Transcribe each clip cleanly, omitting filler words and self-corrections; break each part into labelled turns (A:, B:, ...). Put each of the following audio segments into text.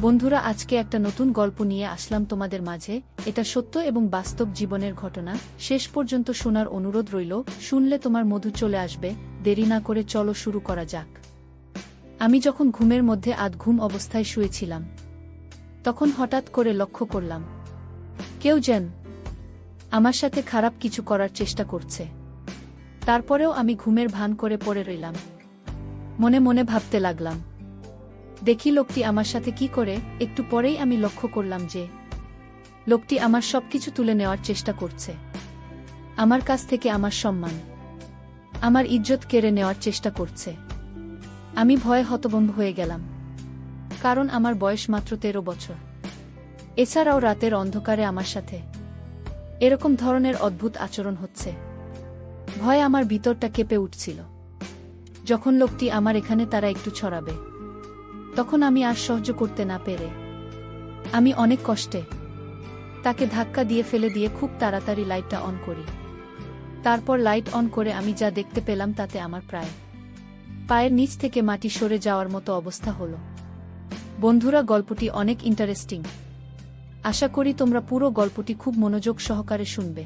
A: বন্ধুরা, আজকে একটা নতুন গল্প নিয়ে আসলাম তোমাদের মাঝে। এটা সত্য এবং বাস্তব জীবনের ঘটনা। শেষ পর্যন্ত শোনার অনুরোধ রইল। শুনলে তোমার মধু চলে আসবে। দেরি না করে চলো শুরু করা যাক। আমি যখন ঘুমের মধ্যে আধঘুম অবস্থায় শুয়েছিলাম, তখন হঠাৎ করে লক্ষ্য করলাম কেউ যেন আমার সাথে খারাপ কিছু করার চেষ্টা করছে। তারপরেও আমি ঘুমের ভান করে পড়ে রইলাম। মনে মনে ভাবতে লাগলাম, দেখি লোকটি আমার সাথে কি করে। একটু পরেই আমি লক্ষ্য করলাম যে লোকটি আমার সবকিছু তুলে নেওয়ার চেষ্টা করছে। আমার কাছ থেকে আমার সম্মান, আমার ইজ্জত কেড়ে নেওয়ার চেষ্টা করছে। আমি ভয়ে হতভম্ব হয়ে গেলাম, কারণ আমার বয়স মাত্র 13 বছর। এছাড়াও রাতের অন্ধকারে আমার সাথে এরকম ধরনের অদ্ভুত আচরণ হচ্ছে। ভয়ে আমার ভিতরটা কেঁপে উঠছিল। যখন লোকটি আমার এখানে তারা একটু ছড়াবে, তখন আমি আর সহ্য করতে না পেরে আমি অনেক কষ্টে তাকে ধাক্কা দিয়ে ফেলে দিয়ে খুব তাড়াতাড়ি লাইটটা অন করি। তারপর লাইট অন করে আমি যা দেখতে পেলাম তাতে আমার প্রায় পায়ের নিচ থেকে মাটি সরে যাওয়ার মতো অবস্থা হলো। বন্ধুরা, গল্পটি অনেক ইন্টারেস্টিং। আশা করি তোমরা পুরো গল্পটি খুব মনোযোগ সহকারে শুনবে।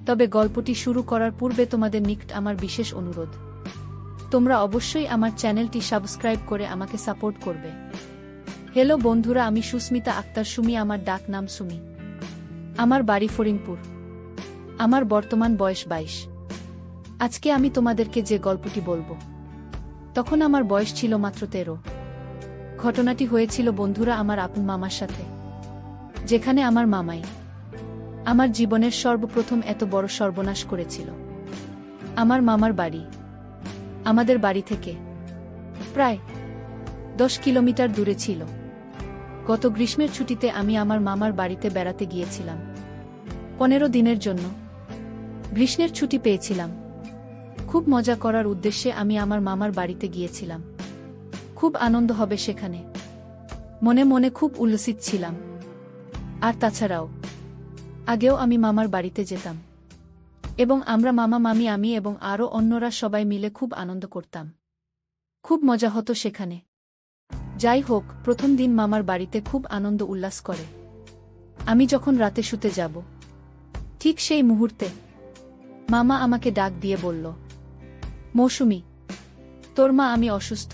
A: তবে গল্পটি শুরু করার পূর্বে তোমাদের নিকট আমার বিশেষ অনুরোধ, তোমরা অবশ্যই আমার চ্যানেলটি সাবস্ক্রাইব করে আমাকে সাপোর্ট করবে। হ্যালো বন্ধুরা, আমি সুস্মিতা আক্তার সুমি। আমার ডাক নাম সুমি। আমার বাড়ি ফরিংপুর। আমার বর্তমান বয়স 22। আজকে আমি তোমাদেরকে যে গল্পটি বলবো, তখন আমার বয়স ছিল মাত্র 13। ঘটনাটি হয়েছিল বন্ধুরা আমার আপন মামার সাথে, যেখানে আমার মামাই আমার জীবনের সর্বপ্রথম এত বড় সর্বনাশ করেছিল। আমার মামার বাড়ি আমাদের বাড়ি থেকে প্রায় 10 কিলোমিটার দূরে ছিল। গত গ্রীষ্মের ছুটিতে আমি আমার মামার বাড়িতে বেড়াতে গিয়েছিলাম 15 দিনের জন্য। গ্রীষ্মের ছুটি পেয়েছিলাম। খুব মজা করার উদ্দেশ্যে আমি আমার মামার বাড়িতে গিয়েছিলাম। খুব আনন্দ হবে সেখানে, মনে মনে খুব উল্লসিত ছিলাম। আর তাছাড়াও আগেও আমি মামার বাড়িতে যেতাম এবং আমরা মামা মামি আমি এবং আরও অন্যরা সবাই মিলে খুব আনন্দ করতাম। খুব মজা হতো সেখানে। যাই হোক, প্রথম দিন মামার বাড়িতে খুব আনন্দ উল্লাস করে আমি যখন রাতে শুতে যাব, ঠিক সেই মুহূর্তে মামা আমাকে ডাক দিয়ে বলল, মৌসুমী, তোর মা আমি অসুস্থ।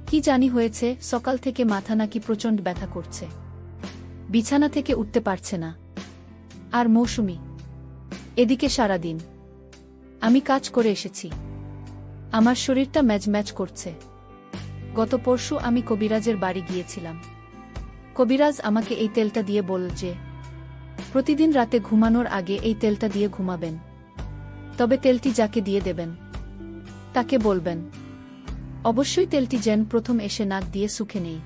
A: কি জানি হয়েছে, সকাল থেকে মাথা নাকি প্রচণ্ড ব্যথা করছে, বিছানা থেকে উঠতে পারছে না। আর মৌসুমী, এদিকে সারাদিন আমি কাজ করে এসেছি, আমার শরীরটা ম্যাজ করছে। গত পরশু আমি কবিরাজের বাড়ি গিয়েছিলাম। কবিরাজ আমাকে এই তেলটা দিয়ে বলল যে প্রতিদিন রাতে ঘুমানোর আগে এই তেলটা দিয়ে ঘুমাবেন। তবে তেলটি যাকে দিয়ে দেবেন তাকে বলবেন অবশ্যই তেলটি যেন প্রথম এসে নাক দিয়ে শুকে নেই।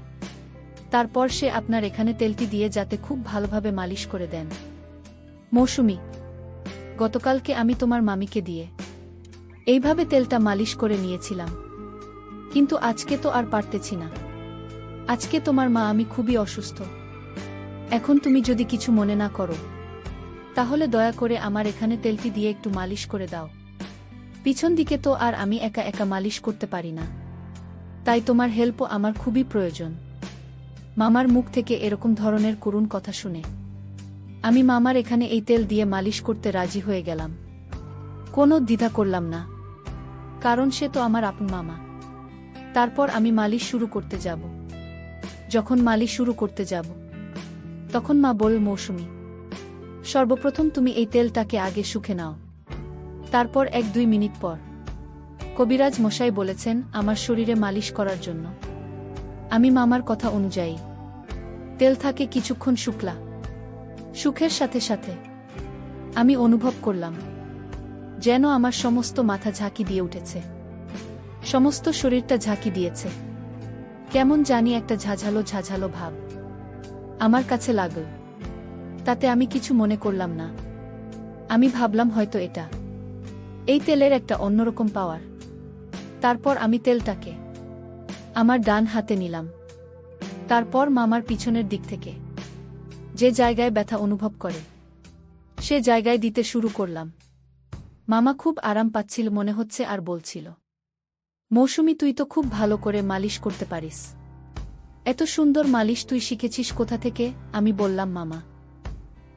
A: তারপর সে আপনার এখানে তেলটি দিয়ে যাতে খুব ভালোভাবে মালিশ করে দেন। মৌসুমী, গতকালকে আমি তোমার মামিকে দিয়ে এইভাবে তেলটা মালিশ করে নিয়েছিলাম, কিন্তু আজকে তো আর পারতেছি না। আজকে তোমার মা আমি খুবই অসুস্থ। এখন তুমি যদি কিছু মনে না করো, তাহলে দয়া করে আমার এখানে তেলটি দিয়ে একটু মালিশ করে দাও। পিছন দিকে তো আর আমি একা একা মালিশ করতে পারি না, তাই তোমার হেল্পও আমার খুবই প্রয়োজন। মামার মুখ থেকে এরকম ধরনের করুণ কথা শুনে আমি মামার এখানে এই তেল দিয়ে মালিশ করতে রাজি হয়ে গেলাম। কোনো দ্বিধা করলাম না, কারণ সে তো আমার আপন মামা। তারপর আমি মালিশ শুরু করতে যাব। যখন মালিশ শুরু করতে যাব, তখন মা বলল, মৌসুমী, সর্বপ্রথম তুমি এই তেলটাকে আগে শুকে নাও। তারপর 1-2 মিনিট পর কবিরাজ মশাই বলেছেন আমার শরীরে মালিশ করার জন্য। আমি মামার কথা অনুযায়ী তেল থাকে কিছুক্ষণ শুকলা। সুখের সাথে সাথে আমি অনুভব করলাম যেন আমার সমস্ত মাথা ঝাঁকি দিয়ে উঠেছে, সমস্ত শরীরটা ঝাঁকি দিয়েছে। কেমন জানি একটা ঝাঝালো ভাব আমার কাছে লাগল। তাতে আমি কিছু মনে করলাম না। আমি ভাবলাম হয়তো এটা এই তেলের একটা অন্যরকম পাওয়ার। তারপর আমি তেলটাকে আমার ডান হাতে নিলাম। তারপর মামার পিছনের দিক থেকে যে জায়গায় ব্যথা অনুভব করে সে জায়গায় দিতে শুরু করলাম। মামা খুব আরাম পাচ্ছিল মনে হচ্ছে আর বলছিল, মৌসুমী, তুই তো খুব ভালো করে মালিশ করতে পারিস। এত সুন্দর মালিশ তুই শিখেছিস কোথা থেকে? আমি বললাম, মামা।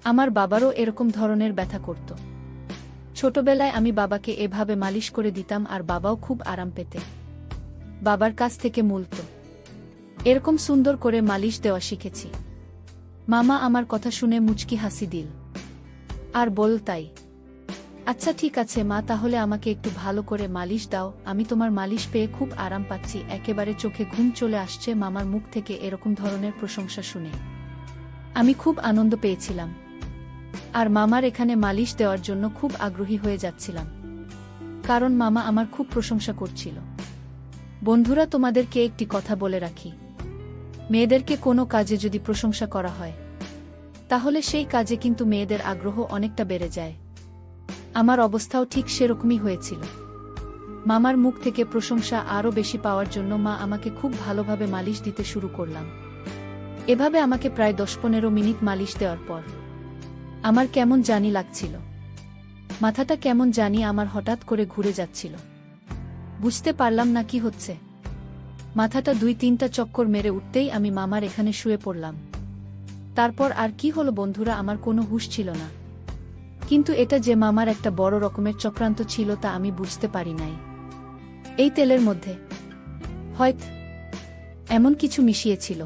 A: আমার বাবারও এরকম ধরনের ব্যথা করত। ছোটবেলায় আমি বাবাকে এভাবে মালিশ করে দিতাম আর বাবাও খুব আরাম পেতে। বাবার কাছ থেকে মূলত এরকম সুন্দর করে মালিশ দেওয়া শিখেছি। মামা আমার কথা শুনে মুচকি হাসি দিল আর বল, তাই? আচ্ছা ঠিক আছে মা, তাহলে আমাকে একটু ভালো করে মালিশ দাও, আমি তোমার মালিশ পেয়ে খুব আরাম পাচ্ছি। একেবারে চোখে ঘুম চলে আসছে মামার মুখ থেকে এরকম ধরনের প্রশংসা শুনে। আমি খুব আনন্দ পেয়েছিলাম আর মামার এখানে মালিশ দেওয়ার জন্য খুব আগ্রহী হয়ে যাচ্ছিলাম, কারণ মামা আমার খুব প্রশংসা করছিল। বন্ধুরা, তোমাদেরকে একটি কথা বলে রাখি, মেয়েদেরকে কোনো কাজে যদি প্রশংসা করা হয় তাহলে সেই কাজে কিন্তু মেয়েদের আগ্রহ অনেকটা বেড়ে যায়। আমার অবস্থাও ঠিক সেরকমই হয়েছিল। মামার মুখ থেকে প্রশংসা আরও বেশি পাওয়ার জন্য মা আমাকে খুব ভালোভাবে মালিশ দিতে শুরু করলাম। এভাবে আমাকে প্রায় 10-15 মিনিট মালিশ দেওয়ার পর আমার কেমন জানি লাগছিল, মাথাটা কেমন জানি আমার হঠাৎ করে ঘুরে যাচ্ছিল। বুঝতে পারলাম না কি হচ্ছে। মাথাটা 2-3টা চক্কর মেরে উঠতেই আমি মামার এখানে শুয়ে পড়লাম। তারপর আর কি হলো বন্ধুরা, আমার কোনো হুঁশ ছিল না। কিন্তু এটা যে মামার একটা বড় রকমের চক্রান্ত ছিল তা আমি বুঝতে পারি নাই। এই তেলের মধ্যে হয়তো এমন কিছু মিশিয়েছিল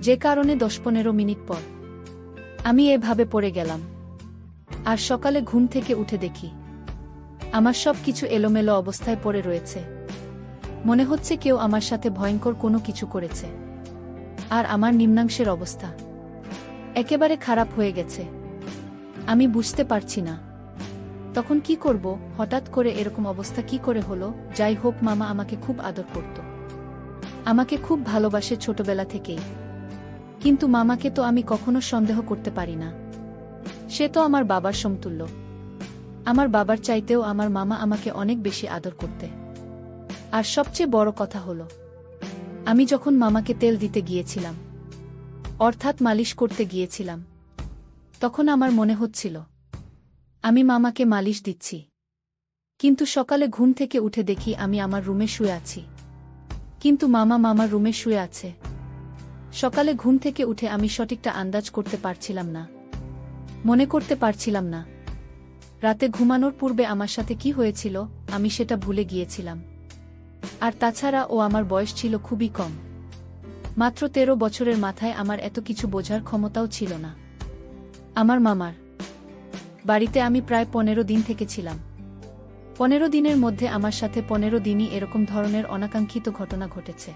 A: যে কারণে 10-15 মিনিট পর আমি এভাবে পড়ে গেলাম। আর সকালে ঘুম থেকে উঠে দেখি আমার সব কিছু এলোমেলো অবস্থায় পড়ে রয়েছে। মনে হচ্ছে কেউ আমার সাথে ভয়ঙ্কর কোনো কিছু করেছে। আর আমার নিম্নাংশের অবস্থা একেবারে খারাপ হয়ে গেছে। আমি বুঝতে পারছি না তখন কি করব। হঠাৎ করে এরকম অবস্থা কি করে হলো? যাই হোক, মামা আমাকে খুব আদর করত, আমাকে খুব ভালোবাসে ছোটবেলা থেকেই। কিন্তু মামাকে তো আমি কখনো সন্দেহ করতে পারি না। সে তো আমার বাবার সমতুল্য। আমার বাবার চাইতেও আমার মামা আমাকে অনেক বেশি আদর করতে। আর সবচেয়ে বড় কথা হলো, আমি যখন মামাকে তেল দিতে গিয়েছিলাম, অর্থাৎ মালিশ করতে গিয়েছিলাম, তখন আমার মনে হচ্ছিল আমি মামাকে মালিশ দিচ্ছি। কিন্তু সকালে ঘুম থেকে উঠে দেখি আমি আমার রুমে শুয়ে আছি, কিন্তু মামা মামার রুমে শুয়ে আছে। সকালে ঘুম থেকে উঠে আমি সঠিকটা আন্দাজ করতে পারছিলাম না, মনে করতে পারছিলাম না রাতে ঘুমানোর পূর্বে আমার সাথে কি হয়েছিল। আমি সেটা ভুলে গিয়েছিলাম। আর তাছাড়া ও আমার বয়স ছিল খুবই কম, মাত্র 13 বছরের মাথায় আমার এত কিছু বোঝার ক্ষমতাও ছিল না। আমার মামার বাড়িতে আমি প্রায় 15 দিন থেকেছিলাম। 15 দিনের মধ্যে আমার সাথে 15 দিনই এরকম ধরনের অনাকাঙ্ক্ষিত ঘটনা ঘটেছে,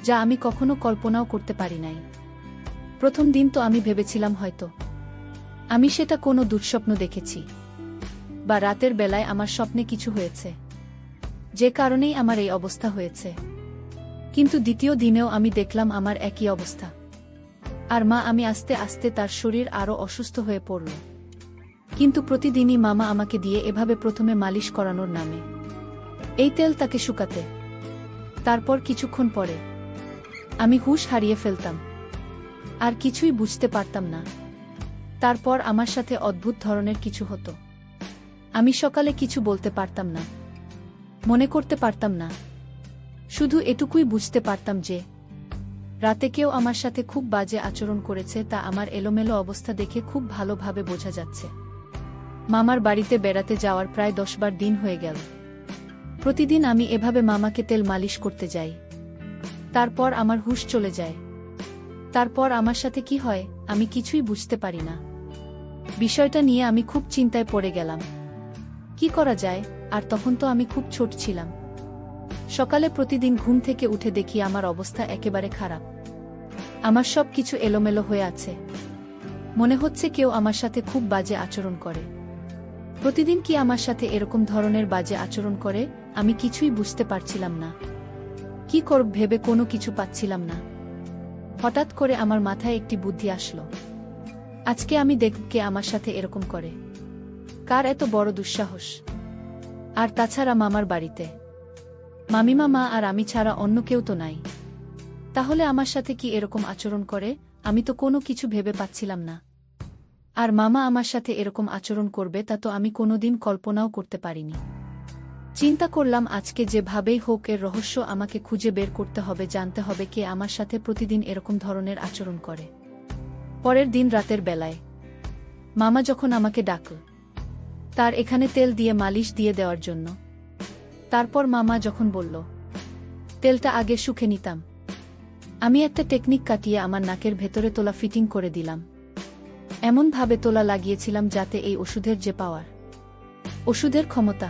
A: যা আমি কখনো কল্পনাও করতে পারি নাই। প্রথম দিন তো আমি ভেবেছিলাম হয়তো আমি সেটা কোনো দুঃস্বপ্ন দেখেছি, বা রাতের বেলায় আমার স্বপ্নে কিছু হয়েছে, যে কারণেই আমার এই অবস্থা হয়েছে। কিন্তু দ্বিতীয় দিনেও আমি দেখলাম আমার একই অবস্থা। আর মা আমি আস্তে আস্তে তার শরীর আরও অসুস্থ হয়ে পড়ল। কিন্তু প্রতিদিনই মামা আমাকে দিয়ে এভাবে প্রথমে মালিশ করানোর নামে এই তেল তাকে শুকাতে। তারপর কিছুক্ষণ পরে আমি হুঁশ হারিয়ে ফেলতাম আর কিছুই বুঝতে পারতাম না। তারপর আমার সাথে অদ্ভুত ধরনের কিছু হতো। আমি সকালে কিছু বলতে পারতাম না, মনে করতে পারতাম না। শুধু এটুকুই বুঝতে পারতাম যে রাতে কেউ আমার সাথে খুব বাজে আচরণ করেছে, তা আমার এলোমেলো অবস্থা দেখে খুব ভালোভাবে বোঝা যাচ্ছে। মামার বাড়িতে বেড়াতে যাওয়ার প্রায় 10 দিন হয়ে গেল। প্রতিদিন আমি এভাবে মামাকে তেল মালিশ করতে যাই। তারপর আমার হুঁশ চলে যায়। তারপর আমার সাথে কি হয় আমি কিছুই বুঝতে পারি না। বিষয়টা নিয়ে আমি খুব চিন্তায় পড়ে গেলাম, কি করা যায়। আর তখন তো আমি খুব ছোট ছিলাম। সকালে প্রতিদিন ঘুম থেকে উঠে দেখি আমার অবস্থা একেবারে খারাপ। আমার সব কিছু এলোমেলো হয়ে আছে। মনে হচ্ছে কেউ আমার সাথে খুব বাজে আচরণ করে। প্রতিদিন কি আমার সাথে এরকম ধরনের বাজে আচরণ করে? আমি কিছুই বুঝতে পারছিলাম না। কি করব ভেবে কোনো কিছু পাচ্ছিলাম না। হঠাৎ করে আমার মাথায় একটি বুদ্ধি আসলো, আজকে আমি দেখব কে আমার সাথে এরকম করে, কার এত বড় দুঃসাহস। আর তাছাড়া মামার বাড়িতে মামিমা মা আর আমি ছাড়া অন্য কেউ তো নাই। তাহলে আমার সাথে কি এরকম আচরণ করে? আমি তো কোনো কিছু ভেবে পাচ্ছিলাম না। আর মামা আমার সাথে এরকম আচরণ করবে তা তো আমি কোনোদিন কল্পনাও করতে পারিনি। চিন্তা করলাম আজকে যেভাবেই হোক এর রহস্য আমাকে খুঁজে বের করতে হবে, জানতে হবে কে আমার সাথে প্রতিদিন এরকম ধরনের আচরণ করে। পরের দিন রাতের বেলায় মামা যখন আমাকে ডাকল তার এখানে তেল দিয়ে মালিশ দিয়ে দেওয়ার জন্য, তারপর মামা যখন বলল তেলটা আগে শুকে নিতাম, আমি একটা টেকনিক কাটিয়ে আমার নাকের ভেতরে তোলা ফিটিং করে দিলাম। এমনভাবে তোলা লাগিয়েছিলাম যাতে এই ওষুধের যে পাওয়ার, ওষুধের ক্ষমতা,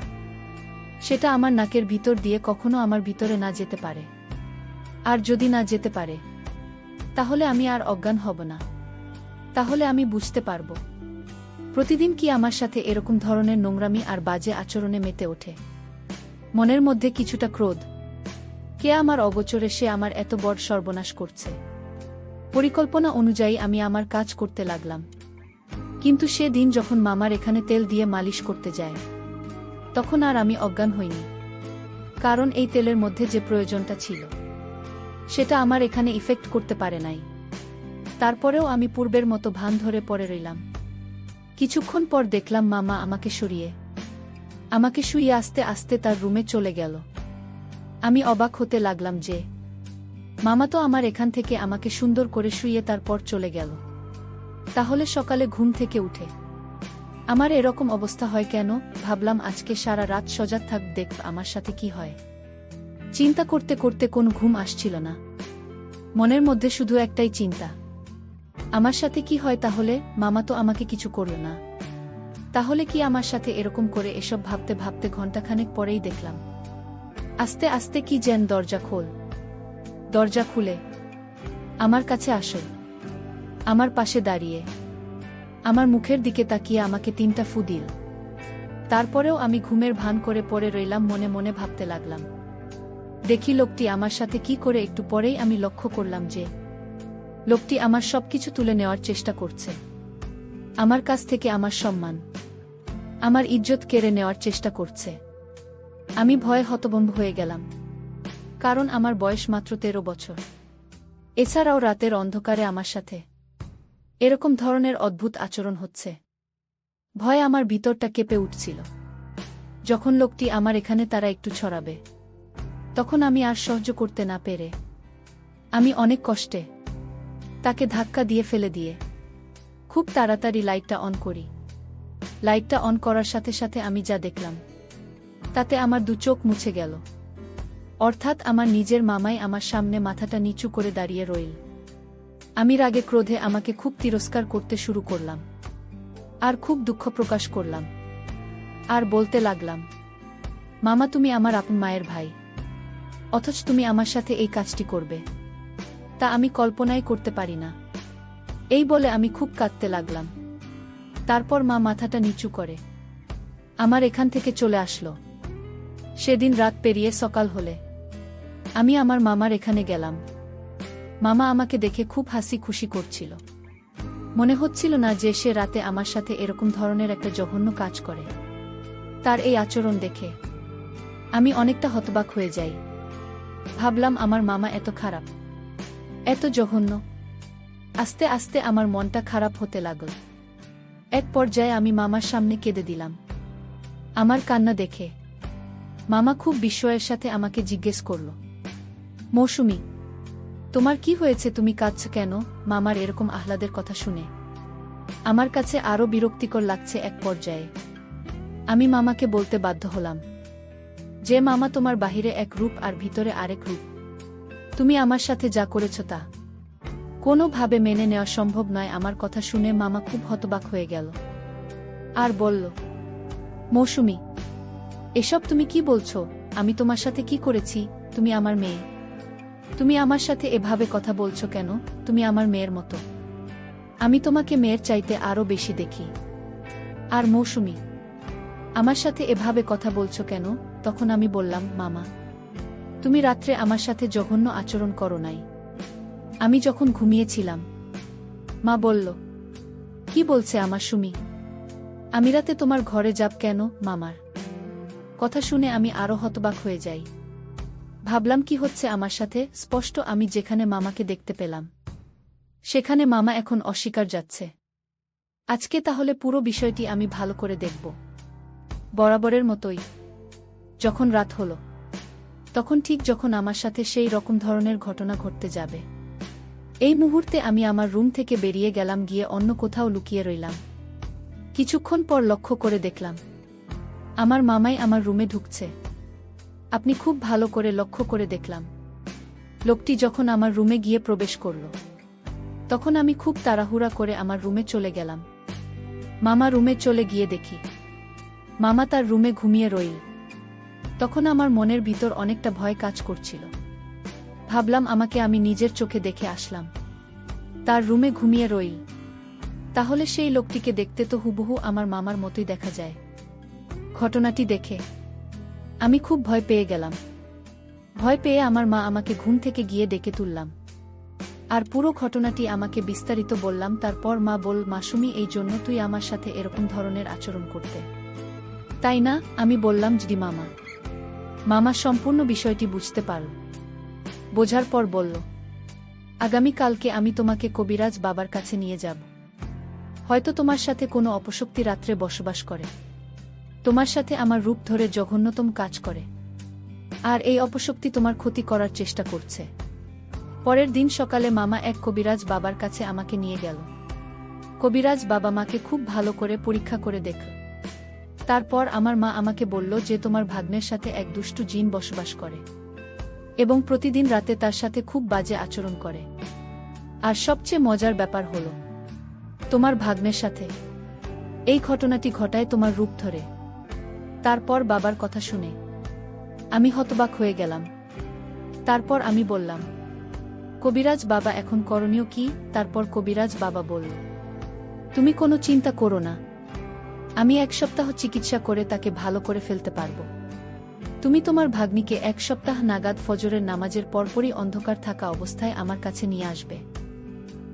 A: সেটা আমার নাকের ভিতর দিয়ে কখনো আমার ভিতরে না যেতে পারে। আর যদি না যেতে পারে তাহলে আমি আর অজ্ঞান হব না, তাহলে আমি বুঝতে পারব প্রতিদিন কি আমার সাথে এরকম ধরনের নোংরামি আর বাজে আচরণে মেতে ওঠে। মনের মধ্যে কিছুটা ক্রোধ, কে আমার অগোচরে সে আমার এত বড় সর্বনাশ করছে। পরিকল্পনা অনুযায়ী আমি আমার কাজ করতে লাগলাম। কিন্তু সে দিন যখন মামার এখানে তেল দিয়ে মালিশ করতে যায় তখন আর আমি অজ্ঞান হইনি, কারণ এই তেলের মধ্যে যে প্রয়োজনটা ছিল সেটা আমার এখানে ইফেক্ট করতে পারে নাই। তারপরেও আমি পূর্বের মতো ভান ধরে পড়ে রইলাম। কিছুক্ষণ পর দেখলাম মামা আমাকে শুইয়ে আস্তে আস্তে তার রুমে চলে গেল। আমি অবাক হতে লাগলাম যে মামা তো আমার এখান থেকে আমাকে সুন্দর করে শুইয়ে তারপর চলে গেল, তাহলে সকালে ঘুম থেকে উঠে আমার এরকম অবস্থা হয় কেন? ভাবলাম আজকে সারা রাত সজাগ থাক, দেখ আমার সাথে কি হয়। চিন্তা করতে করতে কোনো ঘুম আসছিল না, মনের মধ্যে শুধু একটাই চিন্তা, আমার সাথে কি হয় তাহলে? মামা তো আমাকে কিছু করল না, তাহলে কি আমার সাথে এরকম করে? এসব ভাবতে ভাবতে ঘণ্টাখানেক পরেই দেখলাম আস্তে আস্তে কি যেন দরজা খুলে আমার কাছে আসে, আমার পাশে দাঁড়িয়ে আমার মুখের দিকে তাকিয়ে আমাকে 3টা ফু দিল। তারপরেও আমি ঘুমের ভান করে পড়ে রইলাম, মনে মনে ভাবতে লাগলাম, দেখি লোকটি আমার সাথে কি করে। একটু পরেই আমি লক্ষ্য করলাম যে লোকটি আমার সবকিছু তুলে নেওয়ার চেষ্টা করছে, আমার কাছ থেকে আমার সম্মান, আমার ইজ্জত কেড়ে নেওয়ার চেষ্টা করছে। আমি ভয়ে হতভম্ব হয়ে গেলাম, কারণ আমার বয়স মাত্র 13 বছর। এছাড়াও রাতের অন্ধকারে আমার সাথে এরকম ধরনের অদ্ভুত আচরণ হচ্ছে। ভয়ে আমার ভিতরটা কেঁপে উঠছিল। যখন লোকটি আমার এখানে তারা একটু ছড়াবে তখন আমি আর সহ্য করতে না পেরে আমি অনেক কষ্টে তাকে ধাক্কা দিয়ে ফেলে দিয়ে খুব তাড়াতাড়ি লাইটটা অন করি। লাইটটা অন করার সাথে সাথে আমি যা দেখলাম তাতে আমার 2 চোখ মুছে গেল। অর্থাৎ আমার নিজের মামাই আমার সামনে মাথাটা নিচু করে দাঁড়িয়ে রইল। আমি রাগে ক্রোধে আমাকে খুব তিরস্কার করতে শুরু করলাম আর খুব দুঃখ প্রকাশ করলাম আর বলতে লাগলাম, মামা তুমি আমার আপন মায়ের ভাই, অথচ তুমি আমার সাথে এই কাজটি করবে তা আমি কল্পনাই করতে পারি না। এই বলে আমি খুব কাঁদতে লাগলাম। তারপর মা মাথাটা নিচু করে আমার এখান থেকে চলে আসলো। সেদিন রাত পেরিয়ে সকাল হলে আমি আমার মামার এখানে গেলাম। মামা আমাকে দেখে খুব হাসি খুশি করছিল। মনে হচ্ছিল না যে সে রাতে আমার সাথে এরকম ধরনের একটা জঘন্য কাজ করে। তার এই আচরণ দেখে আমি অনেকটা হতবাক হয়ে যাই। ভাবলাম আমার মামা এত খারাপ, এত জঘন্য। আস্তে আস্তে আমার মনটা খারাপ হতে লাগল। এক পর্যায়ে আমি মামার সামনে কেঁদে দিলাম। আমার কান্না দেখে মামা খুব বিস্ময়ের সাথে আমাকে জিজ্ঞেস করল, মৌসুমী তোমার কি হয়েছে, তুমি কাঁদছ কেন? মামার এরকম আহ্লাদের কথা শুনে আমার কাছে আরো বিরক্তিকর লাগছে। এক পর্যায়ে আমি মামাকে বলতে বাধ্য হলাম যে মামা তোমার বাহিরে এক রূপ আর ভিতরে আরেক রূপ। তুমি আমার সাথে যা করেছ তা কোনোভাবে মেনে নেওয়া সম্ভব নয়। আমার কথা শুনে মামা খুব হতবাক হয়ে গেল আর বলল, মৌসুমী এসব তুমি কি বলছো? আমি তোমার সাথে কি করেছি? তুমি আমার মেয়ে, তুমি আমার সাথে এভাবে কথা বলছো কেন? তুমি আমার মেয়ের মতো, আমি তোমাকে মেয়ের চাইতে আরো বেশি দেখি। আর মৌসুমী আমার সাথে এভাবে কথা বলছো কেন? তখন আমি বললাম, মামা তুমি রাত্রে আমার সাথে জঘন্য আচরণ করো নাই, আমি যখন ঘুমিয়েছিলাম। মা বলল, কি বলছে আমার সুমি? আমি রাতে তোমার ঘরে যাব কেন? মামার কথা শুনে আমি আরো হতবাক হয়ে যাই। ভাবলাম কি হচ্ছে আমার সাথে। স্পষ্ট আমি যেখানে মামাকে দেখতে পেলাম সেখানে মামা এখন অস্বীকার যাচ্ছে। আজকে তাহলে পুরো বিষয়টি আমি ভালো করে দেখব, বরাবরের মতোই। যখন রাত হলো, তখন ঠিক যখন আমার সাথে সেই রকম ধরনের ঘটনা ঘটতে যাবে, এই মুহূর্তে আমি আমার রুম থেকে বেরিয়ে গেলাম, গিয়ে অন্য কোথাও লুকিয়ে রইলাম। কিছুক্ষণ পর লক্ষ্য করে দেখলাম আমার মামাই আমার রুমে ঢুকছে। আপনি খুব ভালো করে লক্ষ্য করে দেখলাম লোকটি যখন আমার রুমে গিয়ে প্রবেশ করল, তখন আমি খুব তাড়াহুড়া করে আমার রুমে চলে গেলাম। মামা রুমে চলে গিয়ে দেখি মামা তার রুমে ঘুমিয়ে রইল। তখন আমার মনের ভিতর অনেকটা ভয় কাজ করছিল। ভাবলাম আমাকে আমি নিজের চোখে দেখে আসলাম, তার রুমে ঘুমিয়ে রইল, তাহলে সেই লোকটিকে দেখতে তো হুবহু আমার মামার মতোই দেখা যায়। ঘটনাটি দেখে আমি খুব ভয় পেয়ে গেলাম। ভয় পেয়ে আমার মা আমাকে ঘুম থেকে গিয়ে ডেকে তুললাম, আর পুরো ঘটনাটি আমাকে বিস্তারিত বললাম। তারপর মা বল, মাসুমি, এই জন্য তুই আমার সাথে এরকম ধরনের আচরণ করতে, তাই না? আমি বললাম, জি মামা। মামা সম্পূর্ণ বিষয়টি বুঝতে পারল। বোঝার পর বলল, আগামীকালকে আমি তোমাকে কবিরাজ বাবার কাছে নিয়ে যাব। হয়তো তোমার সাথে কোনো অপশক্তি রাত্রে বসবাস করে, তোমার সাথে আমার রূপ ধরে জঘন্যতম কাজ করে, আর এই অপশক্তি তোমার ক্ষতি করার চেষ্টা করছে। পরের দিন সকালে মামা এক কবিরাজ বাবার কাছে আমাকে নিয়ে গেল। কবিরাজ বাবা মাকে খুব ভালো করে পরীক্ষা করে দেখল। তারপর আমার মা আমাকে বলল যে তোমার ভাগ্নের সাথে এক দুষ্টু জিন বসবাস করে এবং প্রতিদিন রাতে তার সাথে খুব বাজে আচরণ করে। আর সবচেয়ে মজার ব্যাপার হলো, তোমার ভাগ্নের সাথে এই ঘটনাটি ঘটায় তোমার রূপ ধরে। তারপর বাবার কথা শুনে আমি হতবাক হয়ে গেলাম। তারপর আমি বললাম, কবিরাজ বাবা, এখন করণীয় কি? তারপর কবিরাজ বাবা বলল, তুমি কোনো চিন্তা করো না, আমি 1 সপ্তাহ চিকিৎসা করে তাকে ভালো করে ফেলতে পারবো। তুমি তোমার ভাগ্নিকে 1 সপ্তাহ নাগাদ ফজরের নামাজের পরপরই অন্ধকার থাকা অবস্থায় আমার কাছে নিয়ে আসবে।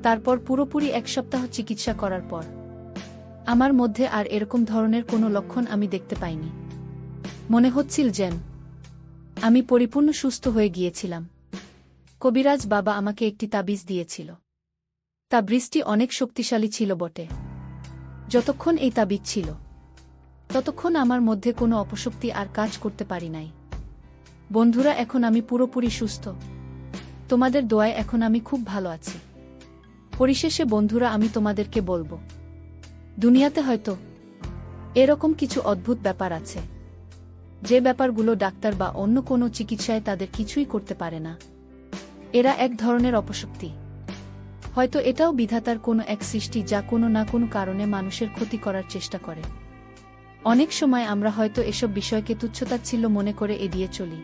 A: তারপর পুরোপুরি 1 সপ্তাহ চিকিৎসা করার পর আমার মধ্যে আর এরকম ধরনের কোনো লক্ষণ আমি দেখতে পাইনি। মনে হচ্ছিল যেন আমি পরিপূর্ণ সুস্থ হয়ে গিয়েছিলাম। কবিরাজ বাবা আমাকে একটি তাবিজ দিয়েছিল। তাবিজটি অনেক শক্তিশালী ছিল বটে। যতক্ষণ এই তাবিজ ছিল, ততক্ষণ আমার মধ্যে কোনো অপশক্তি আর কাজ করতে পারি নাই। বন্ধুরা, এখন আমি পুরোপুরি সুস্থ। তোমাদের দোয়ায় এখন আমি খুব ভালো আছি। পরিশেষে বন্ধুরা, আমি তোমাদেরকে বলবো, দুনিয়াতে হয়তো এরকম কিছু অদ্ভুত ব্যাপার আছে, যে ব্যাপারগুলো ডাক্তার বা অন্য কোনো চিকিৎসায় তাদের কিছুই করতে পারে না। এরা এক ধরনের অপশক্তি। হয়তো এটাও বিধাতার কোনো এক সৃষ্টি, যা কোনো না কোনো কারণে মানুষের ক্ষতি করার চেষ্টা করে। অনেক সময় আমরা হয়তো এসব বিষয়কে তুচ্ছতাচ্ছিল্য মনে করে এড়িয়ে চলি,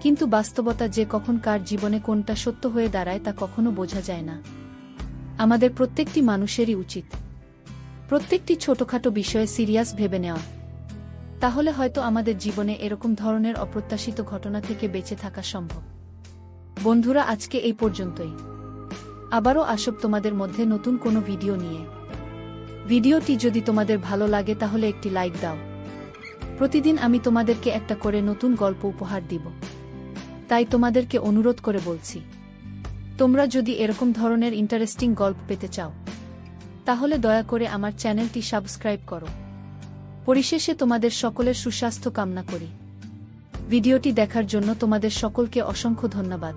A: কিন্তু বাস্তবতা যে কখন কার জীবনে কোনটা সত্য হয়ে দাঁড়ায় তা কখনো বোঝা যায় না। আমাদের প্রত্যেকটি মানুষেরই উচিত প্রত্যেকটি ছোটখাটো বিষয়ে সিরিয়াস ভেবে নেওয়া। তাহলে হয়তো আমাদের জীবনে এরকম ধরনের অপ্রত্যাশিত ঘটনা থেকে বেঁচে থাকা সম্ভব। বন্ধুরা, আজকে এই পর্যন্তই। আবারও আসব তোমাদের মধ্যে নতুন কোনো ভিডিও নিয়ে। ভিডিওটি যদি তোমাদের ভালো লাগে তাহলে একটি লাইক দাও। প্রতিদিন আমি তোমাদেরকে একটা করে নতুন গল্প উপহার দিব, তাই তোমাদেরকে অনুরোধ করে বলছি, তোমরা যদি এরকম ধরনের ইন্টারেস্টিং গল্প পেতে চাও, তাহলে দয়া করে আমার চ্যানেলটি সাবস্ক্রাইব করো। পরিশেষে তোমাদের সকলের সুস্বাস্থ্য কামনা করি। ভিডিওটি দেখার জন্য তোমাদের সকলকে অসংখ্য ধন্যবাদ।